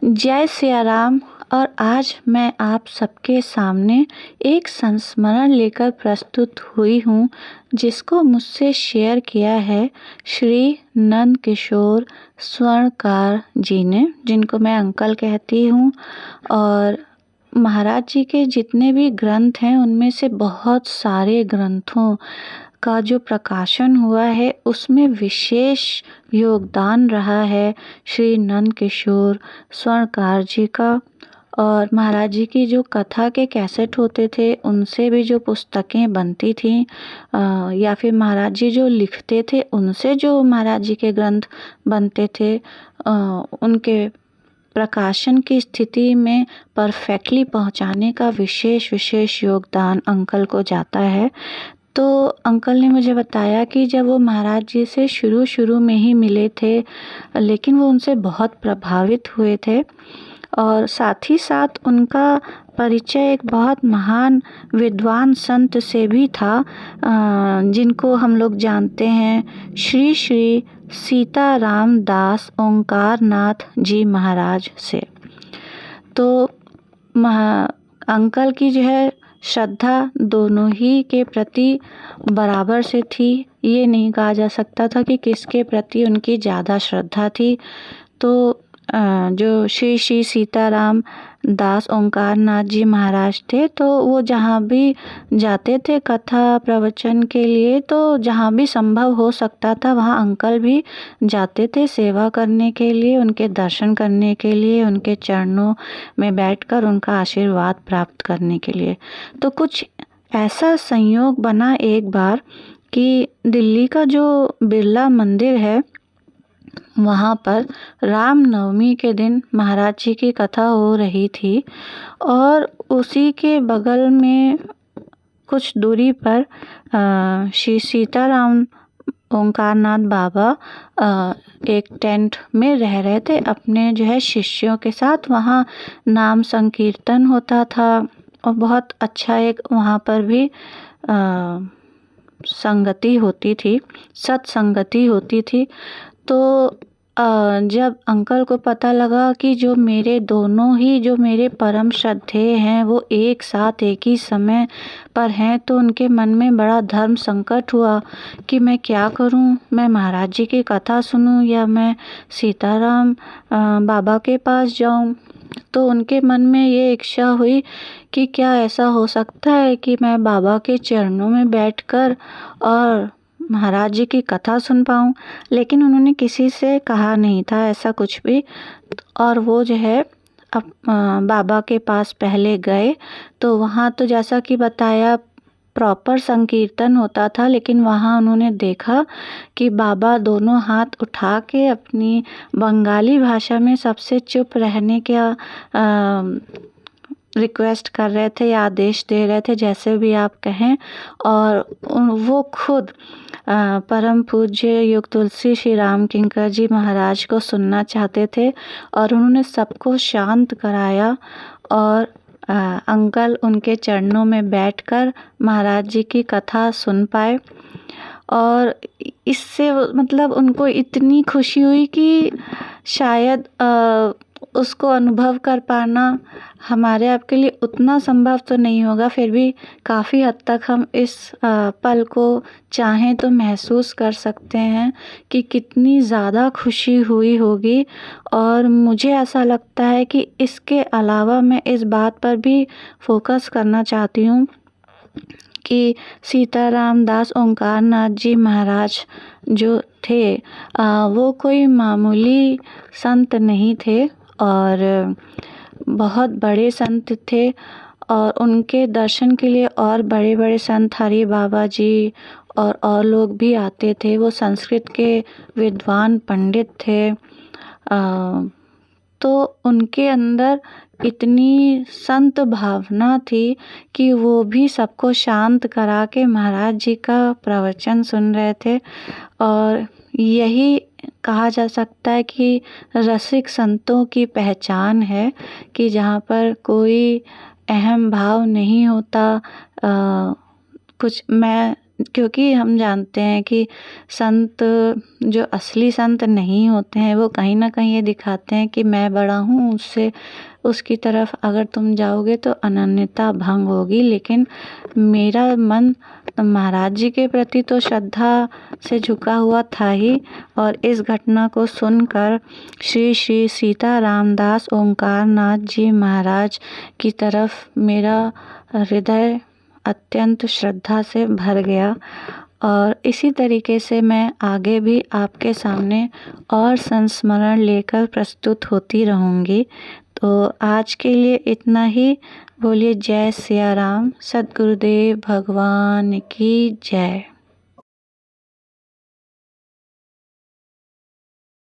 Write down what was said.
जय सिया राम। और आज मैं आप सबके सामने एक संस्मरण लेकर प्रस्तुत हुई हूँ, जिसको मुझसे शेयर किया है श्री नंद किशोर स्वर्णकार जी ने, जिनको मैं अंकल कहती हूँ। और महाराज जी के जितने भी ग्रंथ हैं, उनमें से बहुत सारे ग्रंथों का जो प्रकाशन हुआ है, उसमें विशेष योगदान रहा है श्री नंद किशोर स्वर्णकार जी का। और महाराज जी की जो कथा के कैसेट होते थे, उनसे भी जो पुस्तकें बनती थीं, या फिर महाराज जी जो लिखते थे, उनसे जो महाराज जी के ग्रंथ बनते थे, उनके प्रकाशन की स्थिति में परफेक्टली पहुंचाने का विशेष योगदान अंकल को जाता है। तो अंकल ने मुझे बताया कि जब वो महाराज जी से शुरू में ही मिले थे, लेकिन वो उनसे बहुत प्रभावित हुए थे। और साथ ही साथ उनका परिचय एक बहुत महान विद्वान संत से भी था, जिनको हम लोग जानते हैं श्री श्री सीताराम दास ओंकार नाथ जी महाराज से। तो अंकल की जो है श्रद्धा दोनों ही के प्रति बराबर से थी। ये नहीं कहा जा सकता था कि किसके प्रति उनकी ज़्यादा श्रद्धा थी। तो जो श्री श्री सीताराम दास ओंकार नाथ जी महाराज थे, तो वो जहाँ भी जाते थे कथा प्रवचन के लिए, तो जहाँ भी संभव हो सकता था वहाँ अंकल भी जाते थे सेवा करने के लिए, उनके दर्शन करने के लिए, उनके चरणों में बैठकर उनका आशीर्वाद प्राप्त करने के लिए। तो कुछ ऐसा संयोग बना एक बार कि दिल्ली का जो बिरला मंदिर है, वहाँ पर रामनवमी के दिन महाराज जी की कथा हो रही थी। और उसी के बगल में कुछ दूरी पर श्री सीताराम ओंकारनाथ बाबा एक टेंट में रह रहे थे अपने जो है शिष्यों के साथ। वहाँ नाम संकीर्तन होता था और बहुत अच्छा एक वहाँ पर भी संगति होती थी, सत्संगति होती थी। तो जब अंकल को पता लगा कि जो मेरे परम श्रद्धेय हैं वो एक साथ एक ही समय पर हैं, तो उनके मन में बड़ा धर्म संकट हुआ कि मैं क्या करूं, मैं महाराज जी की कथा सुनूं या मैं सीताराम बाबा के पास जाऊं। तो उनके मन में ये इच्छा हुई कि क्या ऐसा हो सकता है कि मैं बाबा के चरणों में बैठकर और महाराज जी की कथा सुन पाऊँ। लेकिन उन्होंने किसी से कहा नहीं था ऐसा कुछ भी। और वो जो है अब बाबा के पास पहले गए, तो वहाँ तो जैसा कि बताया प्रॉपर संकीर्तन होता था, लेकिन वहाँ उन्होंने देखा कि बाबा दोनों हाथ उठा के अपनी बंगाली भाषा में सबसे चुप रहने का रिक्वेस्ट कर रहे थे या आदेश दे रहे थे, जैसे भी आप कहें। और वो खुद परम पूज्य योग तुलसी श्री राम किंकर जी महाराज को सुनना चाहते थे, और उन्होंने सबको शांत कराया और अंकल उनके चरणों में बैठकर महाराज जी की कथा सुन पाए। और इससे मतलब उनको इतनी खुशी हुई कि शायद उसको अनुभव कर पाना हमारे आपके लिए उतना संभव तो नहीं होगा, फिर भी काफ़ी हद तक हम इस पल को चाहें तो महसूस कर सकते हैं कि कितनी ज़्यादा खुशी हुई होगी। और मुझे ऐसा लगता है कि इसके अलावा मैं इस बात पर भी फोकस करना चाहती हूँ कि सीताराम दास ओंकार नाथ जी महाराज जो थे, वो कोई मामूली संत नहीं थे और बहुत बड़े संत थे। और उनके दर्शन के लिए और बड़े बड़े संत हरि बाबा जी और लोग भी आते थे। वो संस्कृत के विद्वान पंडित थे। तो उनके अंदर इतनी संत भावना थी कि वो भी सबको शांत करा के महाराज जी का प्रवचन सुन रहे थे। और यही कहा जा सकता है कि रसिक संतों की पहचान है कि जहाँ पर कोई अहम भाव नहीं होता। कुछ मैं क्योंकि हम जानते हैं कि संत जो असली संत नहीं होते हैं वो कहीं न कहीं ये दिखाते हैं कि मैं बड़ा हूँ, उससे उसकी तरफ अगर तुम जाओगे तो अनन्यता भंग होगी। लेकिन मेरा मन महाराज जी के प्रति तो श्रद्धा से झुका हुआ था ही, और इस घटना को सुनकर श्री श्री सीताराम दास ओंकार नाथ जी महाराज की तरफ मेरा हृदय अत्यंत श्रद्धा से भर गया। और इसी तरीके से मैं आगे भी आपके सामने और संस्मरण लेकर प्रस्तुत होती रहूँगी। तो आज के लिए इतना ही। बोलिए जय सिया राम। सद्गुरुदेव भगवान की जय।